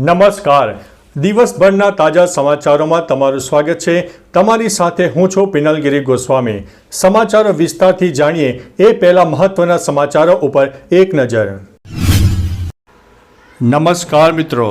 નમસ્કાર. દિવસભરના તાજા સમાચારોમાં તમારું સ્વાગત છે. તમારી સાથે હું છું પિનલગીરી ગોસ્વામી. સમાચારો વિસ્તારથી જાણીએ એ પહેલા મહત્વના સમાચારો ઉપર એક નજર. નમસ્કાર મિત્રો.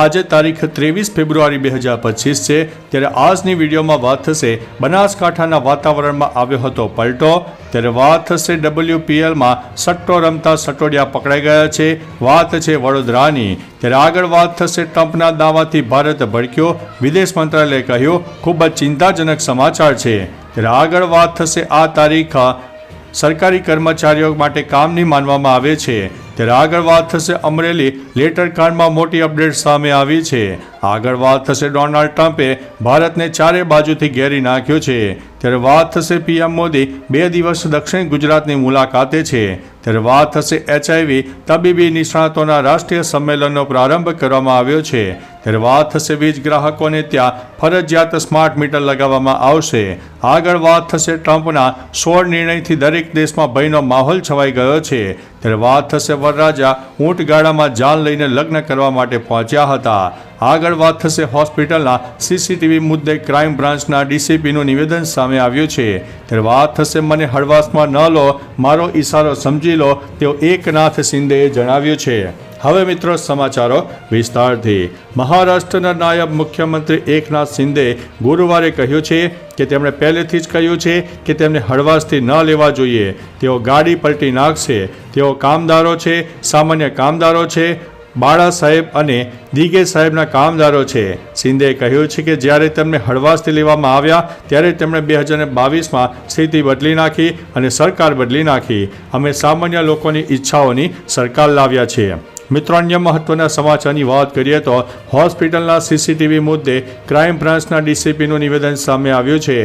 આજે તારીખ 23 ફેબ્રુઆરી 2025 છે. ત્યારે આજની વિડીયોમાં વાત થશે બનાસકાંઠાના વાતાવરણમાં આવ્યો હતો પલટો. ત્યારે વાત થશે WPLમાં સટ્ટો રમતા સટોડિયા પકડાઈ ગયા છે. વાત છે વડોદરાની. ત્યારે આગળ વાત થશે ટ્રમ્પના દાવાથી ભારત ભડક્યો. વિદેશ મંત્રાલયે કહ્યું ખૂબ જ ચિંતાજનક સમાચાર છે. ત્યારે આગળ વાત થશે આ તારીખ સરકારી કર્મચારીઓ માટે કામની માનવામાં આવે છે. ત્યારે આગળ વાત થશે અમરેલી લેટર કાંડમાં મોટી અપડેટ સામે આવી છે. આગળ વાત થશે ડોનાલ્ડ ટ્રમ્પે ભારતને ચારે બાજુથી ઘેરી નાખ્યો છે. ત્યારે વાત થશે PM મોદી 2 દિવસ દક્ષિણ ગુજરાતની મુલાકાતે છે. ત્યારે વાત થશે HIV તબીબી નિષ્ણાતોના રાષ્ટ્રીય સંમેલનનો પ્રારંભ કરવામાં આવ્યો છે. ત્યારે વાત થશે વીજ ગ્રાહકોને ત્યાં ફરજિયાત સ્માર્ટ મીટર લગાવવામાં આવશે. આગળ વાત થશે ટ્રમ્પના 16 નિર્ણયથી દરેક દેશમાં ભયનો માહોલ છવાઈ ગયો છે. ત્યારે વાત થશે વરરાજા ઊંટગાડામાં જાન લઈને લગ્ન કરવા માટે પહોંચ્યા હતા. આગળ વાત થશે હોસ્પિટલના CCTV મુદ્દે ક્રાઇમ બ્રાન્ચના DCPનું નિવેદન સામે આવ્યું છે. ત્યારે વાત થશે મને હળવાશમાં ન લો, મારો ઈશારો સમજી લો, તેઓ એકનાથ શિંદેએ જણાવ્યું છે. હવે મિત્રો સમાચારો વિસ્તારથી. મહારાષ્ટ્રના નાયબ મુખ્યમંત્રી એકનાથ શિંદે ગુરુવારે કહ્યું છે કે તેમણે પહેલેથી જ કહ્યું છે કે તેમને હળવાશથી ન લેવા જોઈએ. તેઓ ગાડી પલટી નાખશે. તેઓ કામદારો છે, સામાન્ય કામદારો છે, બાળા સાહેબ અને દીગે સાહેબના કામદારો છે. શિંદેએ કહ્યું છે કે જ્યારે તેમને હળવાશથી લેવામાં આવ્યા ત્યારે તેમણે 2022માં સ્થિતિ બદલી નાખી અને સરકાર બદલી નાખી. અમે સામાન્ય લોકોની ઈચ્છાઓની સરકાર લાવ્યા છીએ. મિત્રો અન્ય મહત્વના સમાચારની વાત કરીએ તો હોસ્પિટલના CCTV મુદ્દે ક્રાઇમ બ્રાન્ચના DCPનું નિવેદન સામે આવ્યું છે.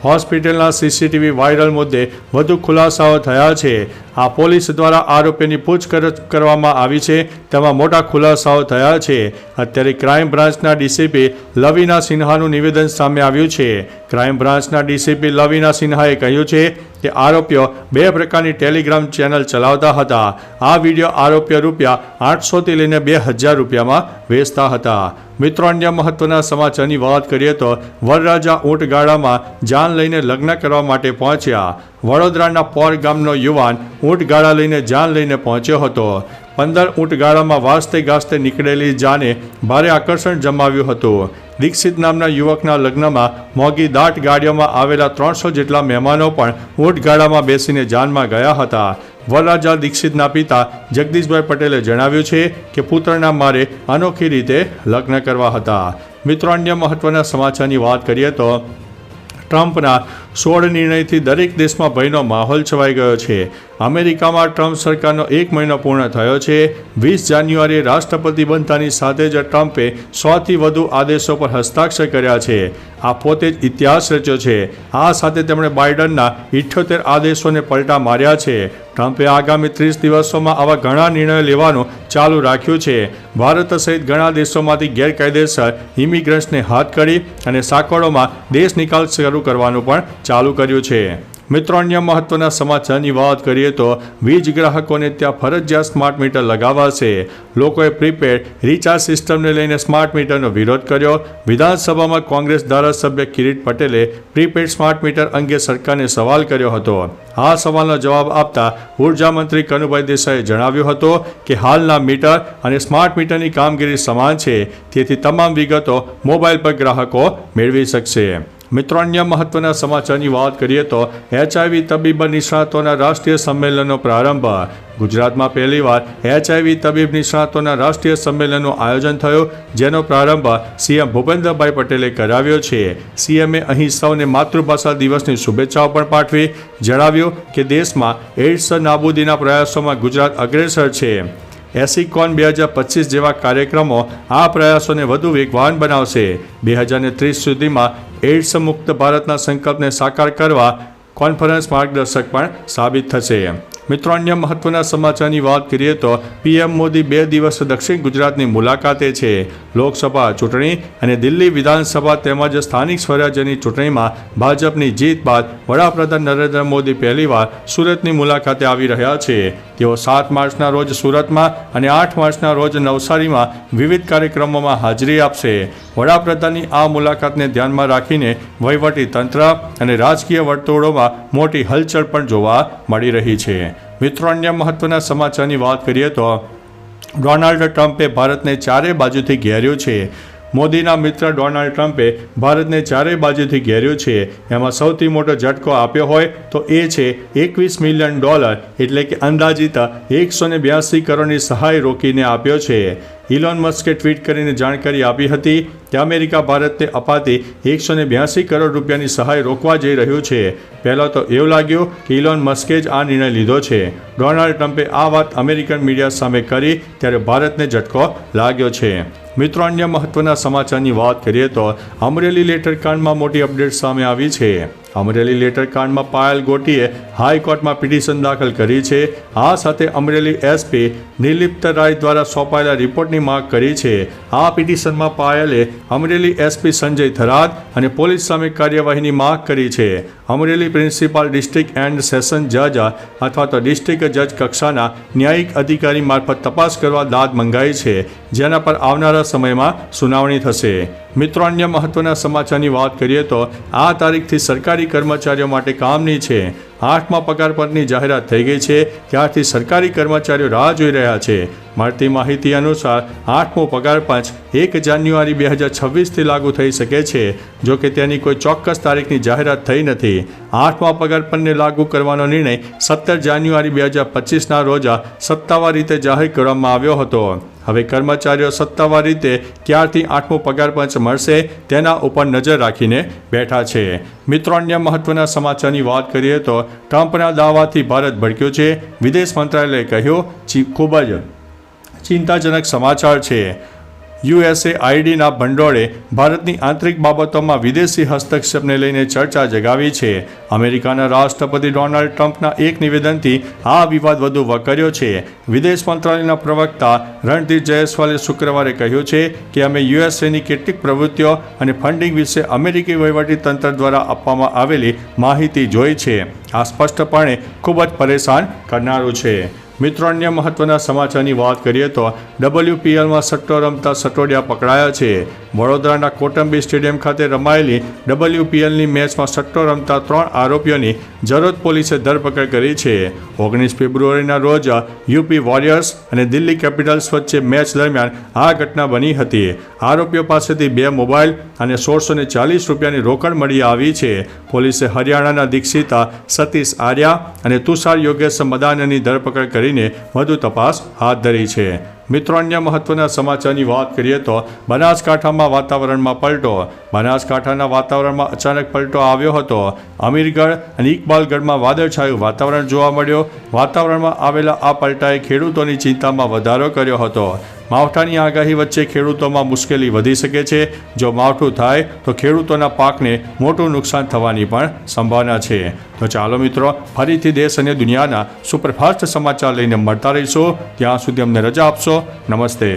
હોસ્પિટલના CCTV વાયરલ મુદ્દે વધુ ખુલાસાઓ થયા છે. આ પોલીસ દ્વારા આરોપીની પૂછપરછ કરવામાં આવી છે. તેમાં મોટા ખુલાસાઓ થયા છે. અત્યારે ક્રાઇમ બ્રાન્ચના DCP લવીના સિન્હાનું નિવેદન સામે આવ્યું છે. ક્રાઇમ બ્રાન્ચના DCP લવીના સિન્હાએ કહ્યું છે કે આરોપીઓ 2 પ્રકારની ટેલિગ્રામ ચેનલ ચલાવતા હતા. આ વિડીયો આરોપીઓ રૂપિયા 800થી લઈને 2000 રૂપિયામાં વેચતા હતા. મિત્રો અન્ય મહત્વના સમાચારની વાત કરીએ તો વરરાજા ઊંટગાડામાં જાન લઈને લગ્ન કરવા માટે પહોંચ્યા. વડોદરાના પોર ગામનો યુવાન ઊંટગાડા લઈને જાન લઈને પહોંચ્યો હતો. 15 ઊંટગાડામાં વાજતે ગાજતે નીકળેલી જાને ભારે આકર્ષણ જમાવ્યું હતું. દીક્ષિત નામના યુવકના લગ્નમાં મોંઘી દાટ ગાડીઓમાં આવેલા 300 જેટલા મહેમાનો પણ ઊંટગાડામાં બેસીને જાનમાં ગયા હતા. વરરાજા દીક્ષિતના પિતા જગદીશભાઈ પટેલે જણાવ્યું છે કે પુત્રના મારે અનોખી રીતે લગ્ન કરવા હતા. મિત્રો અન્ય મહત્વના સમાચારની વાત કરીએ તો ટ્રમ્પના 16 નિર્ણયથી દરેક દેશમાં ભયનો માહોલ છવાઈ ગયો છે. અમેરિકામાં ટ્રમ્પ સરકારનો 1 મહિનો પૂર્ણ થયો છે. 20 જાન્યુઆરીએ રાષ્ટ્રપતિ બનતાની સાથે જ ટ્રમ્પે 100થી વધુ આદેશો પર હસ્તાક્ષર કર્યા છે. આ પોતે જ ઇતિહાસ રચ્યો છે. આ સાથે તેમણે બાઇડનના 78 આદેશોને પલટા માર્યા છે. ટ્રમ્પે આગામી 30 દિવસોમાં આવા ઘણા નિર્ણયો લેવાનું ચાલુ રાખ્યું છે. ભારત સહિત ઘણા દેશોમાંથી ગેરકાયદેસર ઇમિગ્રન્ટ્સને હાથ કરી અને સાંકળોમાં દેશ નિકાલ શરૂ કરવાનું પણ ચાલુ કર્યું છે. મિત્રો અન્ય મહત્વના સમાચારની વાત કરીએ તો વીજ ગ્રાહકોને ત્યાં ફરજિયાત સ્માર્ટ મીટર લગાવાશે. લોકોએ પ્રીપેડ રિચાર્જ સિસ્ટમને લઈને સ્માર્ટ મીટરનો વિરોધ કર્યો. વિધાનસભામાં કોંગ્રેસ ધારાસભ્ય કિરીટ પટેલે પ્રીપેડ સ્માર્ટ મીટર અંગે સરકારને સવાલ કર્યો હતો. આ સવાલનો જવાબ આપતા ઉર્જા મંત્રી કનુભાઈ દેસાઈએ જણાવ્યું હતું કે હાલના મીટર અને સ્માર્ટ મીટરની કામગીરી સમાન છે. તેથી તમામ વિગતો મોબાઈલ પર ગ્રાહકો મેળવી શકશે. મિત્રો અન્ય મહત્વના સમાચારની વાત કરીએ તો HIV તબીબ નિષ્ણાતોના રાષ્ટ્રીય સંમેલનનો પ્રારંભ. ગુજરાતમાં પહેલીવાર HIV તબીબ નિષ્ણાતોના રાષ્ટ્રીય સંમેલનનું આયોજન થયું, જેનો પ્રારંભ CM ભૂપેન્દ્રભાઈ પટેલે કરાવ્યો છે. CMએ અહીં સૌને માતૃભાષા દિવસની શુભેચ્છાઓ પણ પાઠવી. જણાવ્યું કે દેશમાં એઇડ્સ નાબૂદીના પ્રયાસોમાં ગુજરાત અગ્રેસર છે. એસીકોન 2025 જેવા કાર્યક્રમો આ પ્રયાસોને વધુ વેગવાન બનાવશે. 2030 સુધીમાં એઇડ્સ મુક્ત ભારતના સંકલ્પને સાકાર કરવા કોન્ફરન્સ માર્ગદર્શક પણ સાબિત થશે. મિત્રો અન્ય મહત્વના સમાચારની વાત કરીએ તો PM મોદી 2 દિવસ દક્ષિણ ગુજરાતની મુલાકાતે છે. લોકસભા ચૂંટણી અને દિલ્હી વિધાનસભા તેમજ સ્થાનિક સ્વરાજ્યની ચૂંટણીમાં ભાજપની જીત બાદ વડાપ્રધાન નરેન્દ્ર મોદી પહેલીવાર સુરતની મુલાકાતે આવી રહ્યા છે. તેઓ 7 માર્ચના રોજ સુરતમાં અને 8 માર્ચના રોજ નવસારીમાં વિવિધ કાર્યક્રમોમાં હાજરી આપશે. વડાપ્રધાનની આ મુલાકાતને ધ્યાનમાં રાખીને વહીવટી તંત્ર અને રાજકીય વર્તુળોમાં મોટી હલચલ પણ જોવા મળી રહી છે. મિત્રો, અન્ય મહત્વના સમાચારની વાત કરીએ તો ડોનાલ્ડ ટ્રમ્પે ભારતને ચારે બાજુથી ઘેર્યું છે. મોદીના મિત્ર ડોનાલ્ડ ટ્રમ્પે ભારતને ચારે બાજુથી ઘેર્યું છે. એમાં સૌથી મોટો ઝટકો આપ્યો હોય તો એ છે $21 મિલિયન એટલે કે અંદાજિત 182 કરોડની સહાય રોકીને આપ્યો છે. ઇલોન મસ્કે ટ્વીટ કરીને જાણકારી આપી હતી કે અમેરિકા ભારતને અપાતી 182 કરોડ રૂપિયાની સહાય રોકવા જઈ રહ્યું છે. પહેલાં તો એવું લાગ્યું કે ઇલોન મસ્કે જ આ નિર્ણય લીધો છે. ડોનાલ્ડ ટ્રમ્પે આ વાત અમેરિકન મીડિયા સામે કરી ત્યારે ભારતને ઝટકો લાગ્યો છે. મિત્રો, અન્ય મહત્વના સમાચારની વાત કરીએ તો અમરેલી લેટરકાંડમાં મોટી અપડેટ સામે આવી છે. અમરેલી લેટરકાંડમાં પાયલ ગોટીએ હાઈકોર્ટમાં પિટિશન દાખલ કરી છે. આ સાથે અમરેલી એસપી નિર્લિપ્ત રાય દ્વારા સોંપાયેલા રિપોર્ટની માંગ કરી છે. આ પિટિશનમાં પાયલે અમરેલી એસપી સંજય થરાદ અને પોલીસ સામે કાર્યવાહીની માંગ કરી છે. Amreli principal district and session જજ અથવા તો ડિસ્ટ્રિક્ટ જજ કક્ષાના ન્યાયિક અધિકારી મારફત તપાસ કરવા દાદ મંગાઈ છે, જેના પર આવનારા સમયમાં સુનાવણી થશે. મિત્રો, અન્ય મહત્વના સમાચારની વાત કરીએ તો આ તારીખથી સરકારી કર્મચારીઓ માટે કામની છે. 8મા પગાર પંચની જાહેરાત થઈ ગઈ છે. ત્યારથી સરકારી કર્મચારીઓ રાહ જોઈ રહ્યા છે. મળતી માહિતી અનુસાર 8મો પગાર પંચ 1 જાન્યુઆરી 2026થી લાગુ થઈ શકે છે. જો કે તેની કોઈ ચોક્કસ તારીખની જાહેરાત થઈ નથી. 8મા પગાર પંચને લાગુ કરવાનો નિર્ણય 17 જાન્યુઆરી 2025ના રોજ સત્તાવાર રીતે જાહેર કરવામાં આવ્યો હતો. હવે કર્મચારીઓ સત્તાવાર રીતે ક્યારથી 8મો પગાર પંચ મળશે તેના ઉપર નજર રાખીને બેઠા છે. મિત્રો, અન્ય મહત્વના સમાચારની વાત કરીએ તો ટ્રમ્પના દાવાથી ભારત ભડક્યું છે. વિદેશ મંત્રાલયે કહ્યું ખૂબ જ ચિંતાજનક સમાચાર છે. યુએસએઆઈડીના ભંડોળે ભારતની આંતરિક બાબતોમાં વિદેશી હસ્તક્ષેપને લઈને ચર્ચા જગાવી છે. અમેરિકાના રાષ્ટ્રપતિ ડોનાલ્ડ ટ્રમ્પના એક નિવેદનથી આ વિવાદ વધુ વકર્યો છે. વિદેશ મંત્રાલયના પ્રવક્તા રણદીપ જયસ્વાલે શુક્રવારે કહ્યું છે કે અમે યુએસએની કેટલીક પ્રવૃત્તિઓ અને ફંડિંગ વિશે અમેરિકી વહીવટીતંત્ર દ્વારા આપવામાં આવેલી માહિતી જોઈ છે. આ સ્પષ્ટપણે ખૂબ જ પરેશાન કરનારું છે. મિત્રો, અન્ય મહત્વના સમાચારની વાત કરીએ તો WPLમાં સટ્ટો રમતા સટોડિયા પકડાયા છે. વડોદરાના કોટંબી સ્ટેડિયમ ખાતે રમાયેલી WPLની મેચમાં સટ્ટો રમતા 3 આરોપીઓની જરોદ પોલીસે ધરપકડ કરી છે. 19 ફેબ્રુઆરીના રોજ યુપી વોરિયર્સ અને દિલ્હી કેપિટલ્સ વચ્ચે મેચ દરમિયાન આ ઘટના બની હતી. આરોપીઓ પાસેથી 2 મોબાઈલ અને 1640 રૂપિયાની રોકડ મળી આવી છે. પોલીસે હરિયાણાના દીક્ષિતા સતીશ આર્યા અને તુષાર યોગેશ મદાનની ધરપકડ કરીને વધુ તપાસ હાથ ધરી છે. મિત્રો, અન્ય મહત્વના સમાચારની વાત કરીએ તો બનાસકાંઠામાં વાતાવરણમાં પલટો. બનાસકાંઠાના વાતાવરણમાં અચાનક પલટો આવ્યો હતો. અમીરગઢ અને ઇકબાલગઢમાં વાદળછાયું વાતાવરણ જોવા મળ્યું. વાતાવરણમાં આવેલા આ પલટાએ ખેડૂતોની ચિંતામાં વધારો કર્યો હતો. માવઠાની આગાહી વચ્ચે ખેડૂતોમાં મુશ્કેલી વધી શકે છે. જો માવઠું થાય તો ખેડૂતોના પાકને મોટું નુકસાન થવાની પણ સંભાવના છે. તો ચાલો મિત્રો, ફરીથી દેશ અને દુનિયાના સુપરફાસ્ટ સમાચાર લઈને મળતા રહીશું. ત્યાં સુધી અમને રજા આપશો. નમસ્તે.